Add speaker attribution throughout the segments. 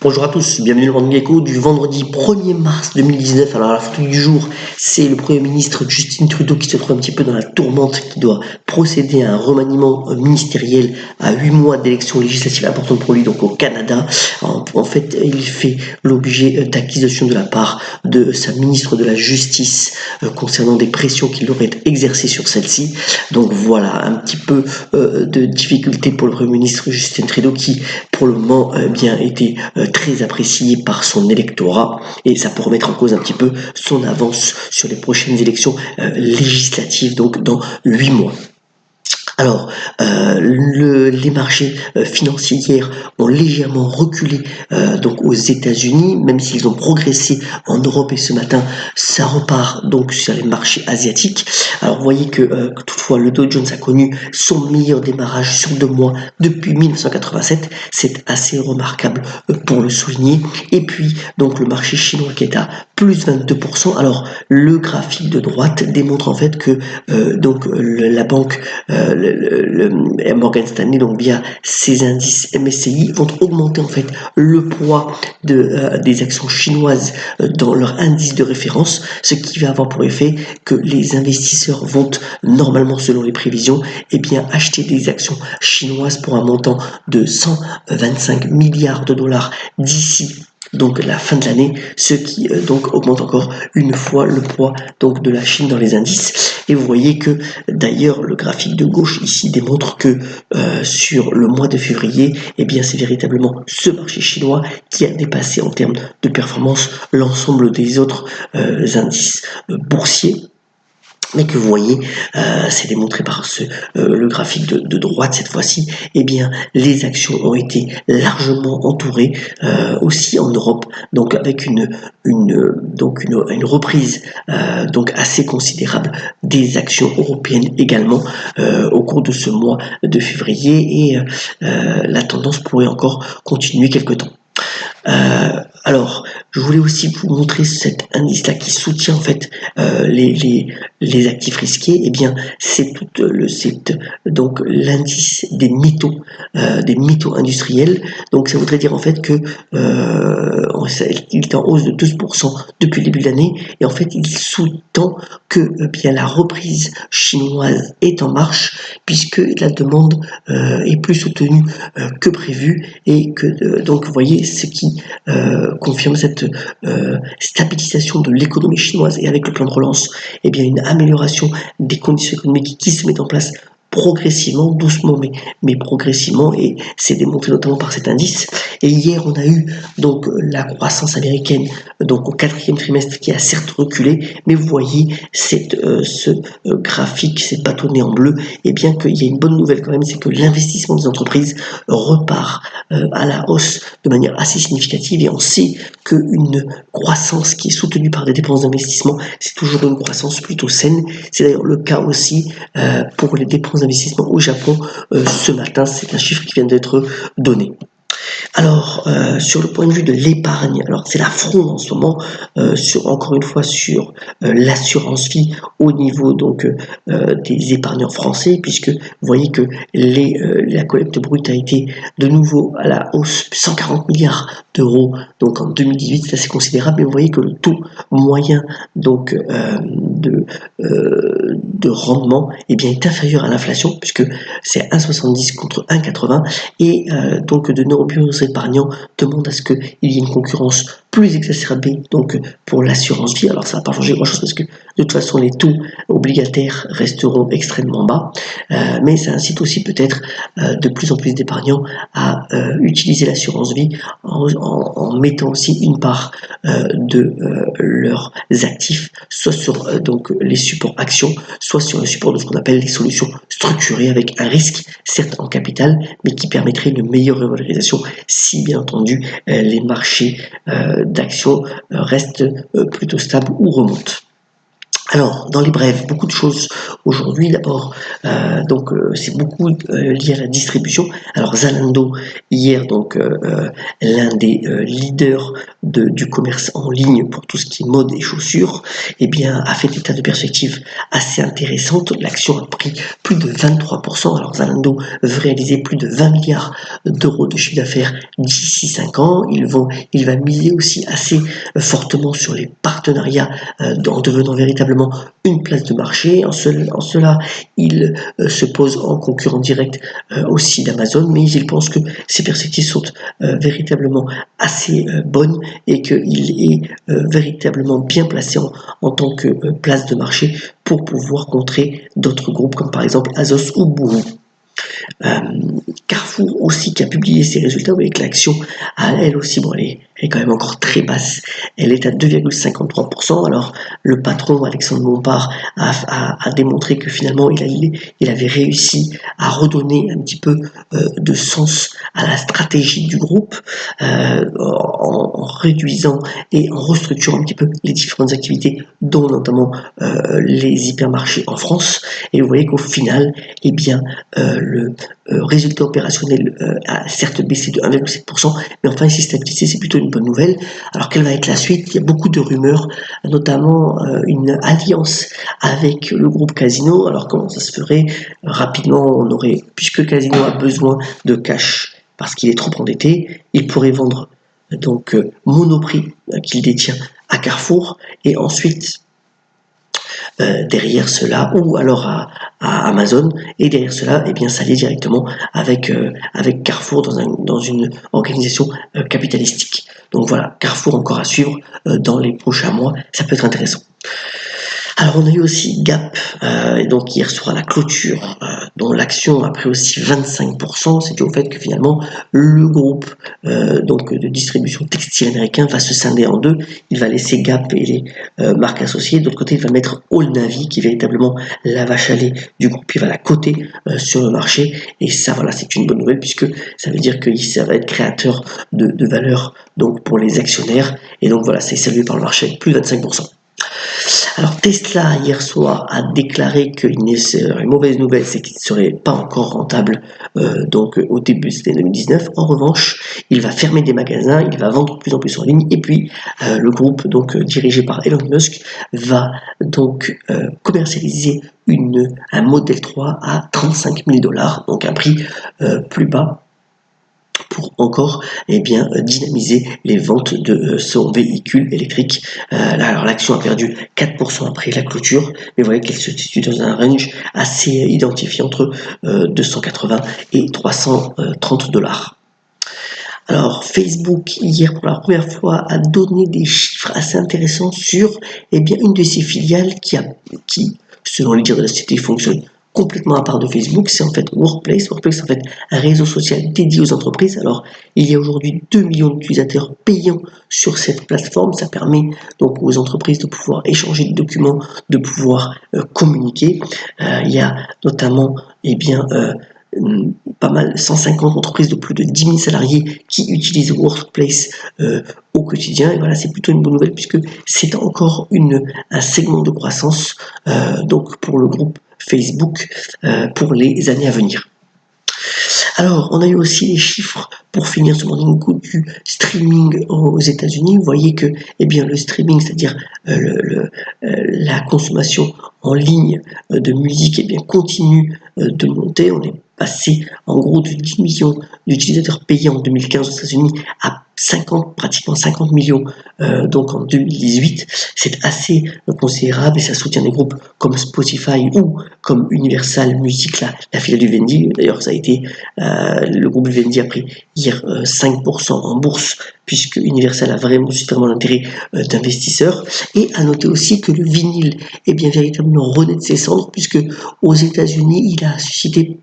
Speaker 1: Bonjour à tous, bienvenue dans le Morning Echo du vendredi 1er mars 2019. Alors la photo du jour, c'est le Premier ministre Justin Trudeau qui se trouve un petit peu dans la tourmente, qui doit procéder à un remaniement ministériel à 8 mois d'élections législatives importantes pour lui, donc au Canada. En fait, il fait l'objet d'accusations de la part de sa ministre de la Justice concernant des pressions qu'il aurait exercées sur celle-ci. Donc voilà, un petit peu de difficulté pour le Premier ministre Justin Trudeau qui, pour le moment, bien été très apprécié par son électorat, et ça peut remettre en cause un petit peu son avance sur les prochaines élections législatives, donc dans 8 mois. Alors, les marchés financiers hier ont légèrement reculé donc aux États-Unis, même s'ils ont progressé en Europe, et ce matin, ça repart donc sur les marchés asiatiques. Alors, vous voyez que toutefois, le Dow Jones a connu son meilleur démarrage sur 2 mois depuis 1987. C'est assez remarquable pour le souligner. Et puis, donc, le marché chinois qui est à plus 22%. Alors, le graphique de droite démontre en fait que la banque Morgan Stanley, donc via ces indices MSCI, vont augmenter en fait le poids des actions chinoises dans leur indice de référence, ce qui va avoir pour effet que les investisseurs vont normalement, selon les prévisions, acheter des actions chinoises pour un montant de 125 milliards de dollars d'ici donc la fin de l'année, ce qui donc augmente encore une fois le poids donc de la Chine dans les indices. Et vous voyez que d'ailleurs le graphique de gauche ici démontre que sur le mois de février, c'est véritablement ce marché chinois qui a dépassé en termes de performance l'ensemble des autres indices boursiers. Mais que vous voyez, c'est démontré par le graphique de droite cette fois-ci, les actions ont été largement entourées, aussi en Europe, donc avec une reprise donc assez considérable des actions européennes également au cours de ce mois de février, et la tendance pourrait encore continuer quelque temps. Alors, je voulais aussi vous montrer cet indice-là qui soutient en fait les actifs risqués. C'est donc l'indice des métaux industriels. Donc, ça voudrait dire en fait que il est en hausse de 12% depuis le début de l'année, et en fait, il sous-tend que la reprise chinoise est en marche, puisque la demande est plus soutenue que prévu, et que donc vous voyez ce qui confirme cette stabilisation de l'économie chinoise, et avec le plan de relance, une amélioration des conditions économiques qui se met en place progressivement, doucement mais progressivement, et c'est démontré notamment par cet indice. Et hier on a eu donc la croissance américaine donc au 4e trimestre qui a certes reculé, mais vous voyez ce graphique, cette bâtonnée en bleu, qu'il y a une bonne nouvelle quand même, c'est que l'investissement des entreprises repart à la hausse de manière assez significative, et on sait qu'une croissance qui est soutenue par des dépenses d'investissement, c'est toujours une croissance plutôt saine. C'est d'ailleurs le cas aussi pour les dépenses d'investissement au Japon. Ce matin, c'est un chiffre qui vient d'être donné. Alors, sur le point de vue de l'épargne, alors c'est la fronde en ce moment, encore une fois sur l'assurance vie au niveau donc des épargnants français, puisque vous voyez que la collecte brute a été de nouveau à la hausse, 140 milliards d'euros donc en 2018, c'est assez considérable. Mais vous voyez que le taux moyen donc de rendement est inférieur à l'inflation, puisque c'est 1,70 contre 1,80, et donc de nombreux épargnants demandent à ce qu'il y ait une concurrence plus exacerbée donc pour l'assurance vie. Alors ça va pas changer grand chose, parce que de toute façon les taux obligataires resteront extrêmement bas, mais ça incite aussi peut-être de plus en plus d'épargnants à utiliser l'assurance vie en mettant aussi une part de leurs actifs soit sur donc les supports actions, soit sur le support de ce qu'on appelle les solutions structurées, avec un risque certes en capital, mais qui permettrait une meilleure revalorisation si bien entendu les marchés d'actions restent plutôt stables ou remontent. Alors, dans les brèves, beaucoup de choses aujourd'hui. D'abord, c'est beaucoup lié à la distribution. Alors, Zalando, hier, l'un des leaders du commerce en ligne pour tout ce qui est mode et chaussures, eh bien, a fait état de perspectives assez intéressantes. L'action a pris plus de 23%. Alors, Zalando veut réaliser plus de 20 milliards d'euros de chiffre d'affaires d'ici 5 ans. Il va miser aussi assez fortement sur les partenariats en devenant véritablement une place de marché. En cela, il se pose en concurrent direct aussi d'Amazon, mais il pense que ses perspectives sont véritablement assez bonnes et qu'il est véritablement bien placé en tant que place de marché pour pouvoir contrer d'autres groupes comme par exemple Azos ou Boohoo. Carrefour aussi qui a publié ses résultats, vous voyez que l'action, elle aussi, elle est quand même encore très basse, elle est à 2,53%. Alors le patron Alexandre Bompard a démontré que finalement il avait réussi à redonner un petit peu de sens à la stratégie du groupe en réduisant et en restructurant un petit peu les différentes activités, dont notamment les hypermarchés en France. Et vous voyez qu'au final, eh bien, le résultat opérationnel a certes baissé de 1,7%, mais enfin il s'est stabilisé, c'est plutôt une bonne nouvelle. Alors quelle va être la suite? Il y a beaucoup de rumeurs, notamment une alliance avec le groupe Casino. Alors comment ça se ferait? Rapidement, puisque Casino a besoin de cash parce qu'il est trop endetté, il pourrait vendre Monoprix qu'il détient à Carrefour et ensuite derrière cela, ou alors à Amazon, et derrière cela, eh bien, s'allier directement avec Carrefour dans une organisation capitalistique. Donc voilà, Carrefour encore à suivre dans les prochains mois, ça peut être intéressant. Alors on a eu aussi Gap, donc hier soir à la clôture, dont l'action a pris aussi 25%, c'est dû au fait que finalement le groupe de distribution textile américain va se scinder en deux. Il va laisser Gap et les marques associées, de l'autre côté il va mettre Old Navy qui est véritablement la vache à lait du groupe, il va la coter sur le marché, et ça voilà, c'est une bonne nouvelle puisque ça veut dire qu'il va être créateur de valeur donc pour les actionnaires, et donc voilà, c'est salué par le marché, plus de 25%. Alors Tesla hier soir a déclaré qu'une mauvaise nouvelle, c'est qu'il ne serait pas encore rentable au début de 2019. En revanche, il va fermer des magasins, il va vendre de plus en plus en ligne, et puis le groupe dirigé par Elon Musk va commercialiser un Model 3 à 35 000 $, donc un prix plus bas pour encore dynamiser les ventes de son véhicule électrique. Alors l'action a perdu 4% après la clôture, mais vous voyez qu'elle se situe dans un range assez identifié entre 280 et 330 $. Alors Facebook hier pour la première fois a donné des chiffres assez intéressants sur une de ses filiales qui selon les dires de la société fonctionne complètement à part de Facebook, c'est en fait Workplace. Workplace, en fait, un réseau social dédié aux entreprises. Alors, il y a aujourd'hui 2 millions d'utilisateurs payants sur cette plateforme. Ça permet donc aux entreprises de pouvoir échanger des documents, de pouvoir communiquer. Il y a notamment, pas mal, 150 entreprises de plus de 10 000 salariés qui utilisent Workplace au quotidien. Et voilà, c'est plutôt une bonne nouvelle puisque c'est encore un segment de croissance pour le groupe Facebook pour les années à venir. Alors, on a eu aussi les chiffres pour finir ce morning coup du streaming aux États-Unis. Vous voyez que le streaming, c'est-à-dire la consommation en ligne de musique, continue de monter. On est passé en gros de 10 millions d'utilisateurs payés en 2015 aux États-Unis à pratiquement 50 millions en 2018. C'est assez considérable et ça soutient des groupes comme Spotify ou comme Universal Music, la filiale du Vivendi. D'ailleurs, ça a été le groupe Vivendi a pris hier 5% en bourse puisque Universal a vraiment d'intérêt d'investisseurs. Et à noter aussi que le vinyle est bien véritablement rené de ses cendres puisque aux États-Unis, il a suscité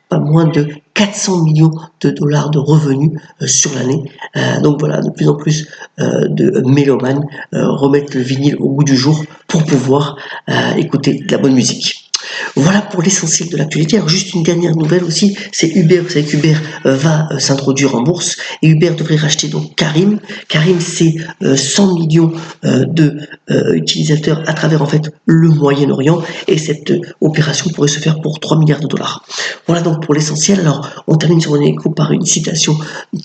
Speaker 1: pas moins de 400 millions de dollars de revenus sur l'année. Donc voilà, de plus en plus de mélomanes remettent le vinyle au goût du jour pour pouvoir écouter de la bonne musique. Voilà pour l'essentiel de l'actualité. Alors juste une dernière nouvelle aussi, c'est Uber. Vous savez qu'Uber va s'introduire en bourse et Uber devrait racheter donc Careem. Careem, c'est 100 millions de utilisateurs à travers en fait le Moyen-Orient et cette opération pourrait se faire pour 3 milliards de dollars. Voilà donc pour l'essentiel. Alors on termine sur Money Echo par une citation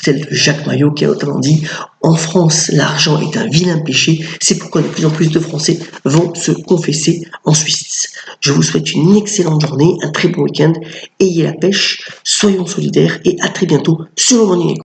Speaker 1: celle de Jacques Maillot qui a notamment dit: en France, l'argent est un vilain péché, c'est pourquoi de plus en plus de Français vont se confesser en Suisse. Je vous souhaite une excellente journée, un très bon week-end, ayez la pêche, soyons solidaires et à très bientôt sur le Money Echo.